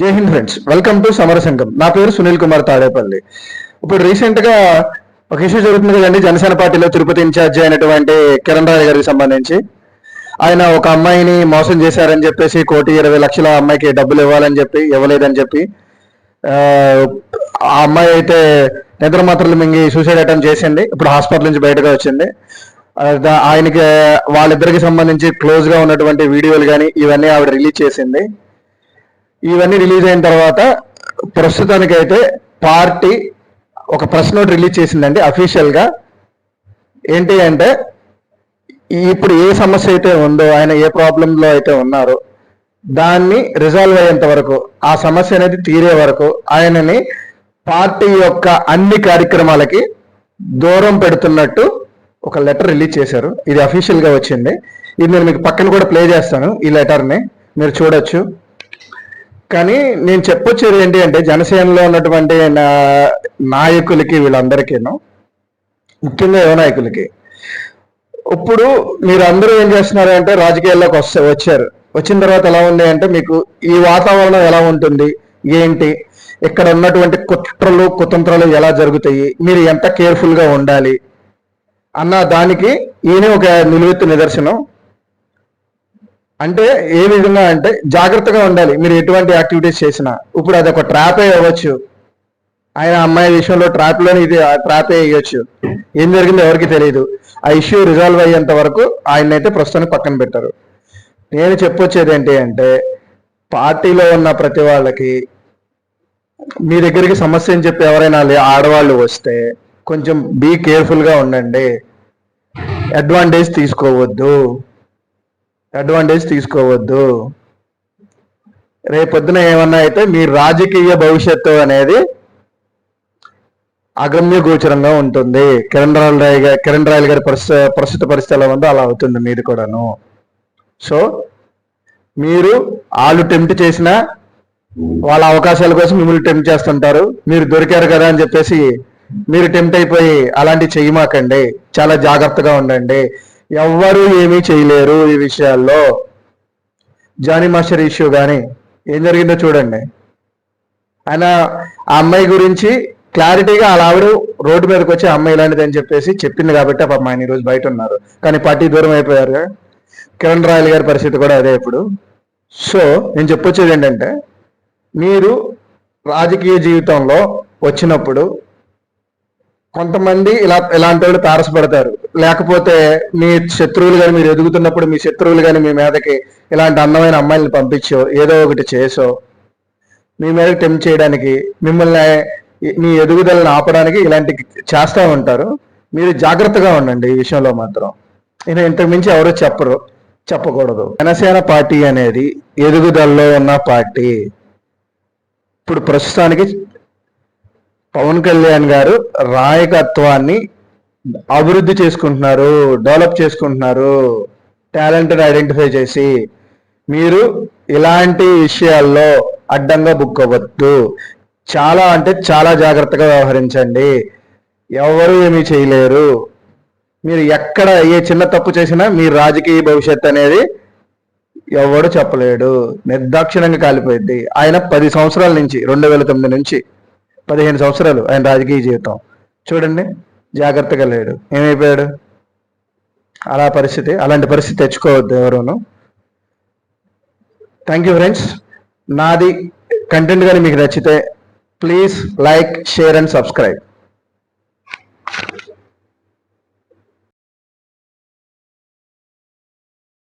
జై Hind friends, welcome to సమర సంఘం. నా పేరు సునీల్ కుమార్ తాడేపల్లి. ఇప్పుడు రీసెంట్ గా ఒక ఇష్యూ జరుగుతుంది కదండి, జనసేన పార్టీలో తిరుపతి ఇన్ఛార్జి అయినటువంటి కిరణ్ రాయ్ గారికి సంబంధించి. ఆయన ఒక అమ్మాయిని మోసం చేశారని చెప్పేసి 1,20,00,000 అమ్మాయికి డబ్బులు ఇవ్వాలని చెప్పి ఇవ్వలేదని చెప్పి ఆ అమ్మాయి అయితే నిద్ర మాత్రలు మింగి సూసైడ్ అటెంప్ట్ చేసింది. ఇప్పుడు హాస్పిటల్ నుంచి బయటగా వచ్చింది. ఆయనకి వాళ్ళిద్దరికి సంబంధించి క్లోజ్ గా ఉన్నటువంటి వీడియోలు కానీ ఇవన్నీ ఆవిడ రిలీజ్ చేసింది. ఇవన్నీ రిలీజ్ అయిన తర్వాత ప్రస్తుతానికైతే పార్టీ ఒక ప్రెస్ నోట్ రిలీజ్ చేసిందండి అఫీషియల్ గా. ఏంటి అంటే, ఇప్పుడు ఏ సమస్య అయితే ఉందో, ఆయన ఏ ప్రాబ్లంలో అయితే ఉన్నారో దాన్ని రిజాల్వ్ అయ్యేంత వరకు, ఆ సమస్య అనేది తీరే వరకు ఆయనని పార్టీ యొక్క అన్ని కార్యక్రమాలకి దూరం పెడుతున్నట్టు ఒక లెటర్ రిలీజ్ చేశారు. ఇది అఫీషియల్ గా వచ్చింది. ఇది నేను మీకు పక్కన కూడా ప్లే చేస్తాను, ఈ లెటర్ని మీరు చూడొచ్చు. కానీ నేను చెప్పొచ్చేది ఏంటి అంటే, జనసేనలో ఉన్నటువంటి నాయకులకి, వీళ్ళందరికీను, ముఖ్యంగా యువ నాయకులకి, ఇప్పుడు మీరు అందరూ ఏం చేస్తున్నారు అంటే, రాజకీయాల్లోకి వచ్చారు. వచ్చిన తర్వాత ఎలా ఉంది అంటే, మీకు ఈ వాతావరణం ఎలా ఉంటుంది, ఏంటి, ఇక్కడ ఉన్నటువంటి కుట్రలు కుతంత్రాలు ఎలా జరుగుతాయి, మీరు ఎంత కేర్ఫుల్గా ఉండాలి అన్న దానికి ఈయన ఒక నిలువెత్తు నిదర్శనం. అంటే ఏ విధంగా అంటే, జాగ్రత్తగా ఉండాలి మీరు ఎటువంటి యాక్టివిటీస్ చేసినా. ఇప్పుడు అది ఒక ట్రాపే అవ్వచ్చు, ఆయన అమ్మాయి విషయంలో ట్రాప్లోని ఇది ట్రాపే అయ్యొచ్చు. ఏం జరిగిందో ఎవరికి తెలియదు. ఆ ఇష్యూ రిజాల్వ్ అయ్యేంత వరకు ఆయన అయితే ప్రస్తుతానికి పక్కన పెట్టారు. నేను చెప్పొచ్చేది ఏంటి అంటే, పార్టీలో ఉన్న ప్రతి వాళ్ళకి, మీ దగ్గరికి సమస్య అని చెప్పి ఎవరైనా ఆడవాళ్ళు వస్తే కొంచెం బీ కేర్ఫుల్గా ఉండండి. అడ్వాంటేజ్ తీసుకోవద్దు. రేపొద్దున ఏమన్నా అయితే మీ రాజకీయ భవిష్యత్తు అనేది అగమ్య గోచరంగా ఉంటుంది. కిరణ్ రాయల్ గారి ప్రస్తుత పరిస్థితి ఎలా ఉందో అలా అవుతుంది మీది కూడాను. సో మీరు వాళ్ళు టెంప్ట్ చేసినా, వాళ్ళ అవకాశాల కోసం మిమ్మల్ని టెంప్ట్ చేస్తుంటారు. మీరు దొరికారు కదా అని చెప్పేసి మీరు టెంప్ట్ అయిపోయి అలాంటివి చేయమాకండి. చాలా జాగ్రత్తగా ఉండండి. ఎవ్వరూ ఏమీ చేయలేరు ఈ విషయాల్లో. జానీ మాస్టర్ ఇష్యూ కానీ ఏం జరిగిందో చూడండి. ఆయన ఆ అమ్మాయి గురించి క్లారిటీగా అలా ఆవిడ రోడ్డు మీదకి వచ్చి అమ్మాయి ఇలాంటిది అని చెప్పేసి చెప్పింది కాబట్టి పాపం ఆయన ఈరోజు బయట ఉన్నారు. కానీ పార్టీ దూరం అయిపోయారు. కిరణ్ రాయల్ గారి పరిస్థితి కూడా అదే ఇప్పుడు. సో నేను చెప్పొచ్చేది ఏంటంటే, మీరు రాజకీయ జీవితంలో వచ్చినప్పుడు కొంతమంది ఇలాంటి వాళ్ళు తారసపడతారు. లేకపోతే మీ శత్రువులు కానీ, మీరు ఎదుగుతున్నప్పుడు మీ శత్రువులు కానీ మీ మీదకి ఇలాంటి అందమైన అమ్మాయిలను పంపించో, ఏదో ఒకటి చేసో, మీ మీదకి టెంప్ట్ చేయడానికి, మిమ్మల్ని మీ ఎదుగుదలను ఆపడానికి ఇలాంటి చేస్తూ ఉంటారు. మీరు జాగ్రత్తగా ఉండండి ఈ విషయంలో మాత్రం. ఇంతకు మించి ఎవరు చెప్పకూడదు. జనసేన పార్టీ అనేది ఎదుగుదలలో ఉన్న పార్టీ. ఇప్పుడు ప్రస్తుతానికి పవన్ కళ్యాణ్ గారు నాయకత్వాన్ని అభివృద్ధి చేసుకుంటున్నారు, డెవలప్ చేసుకుంటున్నారు, టాలెంట్ని ఐడెంటిఫై చేసి. మీరు ఇలాంటి విషయాల్లో అడ్డంగా బుక్ అవ్వద్దు. చాలా అంటే చాలా జాగ్రత్తగా వ్యవహరించండి. ఎవరు ఏమీ చేయలేరు. మీరు ఎక్కడ ఏ చిన్న తప్పు చేసినా మీ రాజకీయ భవిష్యత్తు అనేది ఎవడు చెప్పలేడు. నిర్దాక్షిణ్యంగా కాలిపోయింది. ఆయన 10 సంవత్సరాల నుంచి, 2009 నుంచి 15 సంవత్సరాలు ఆయన రాజకీయ జీవితం చూడండి. జాగ్రత్తగా లేడు, ఏమైపోయాడు. అలాంటి పరిస్థితి తెచ్చుకోవద్దు ఎవరును. Thank you friends. నాది కంటెంట్ కానీ మీకు నచ్చితే please like, share and subscribe.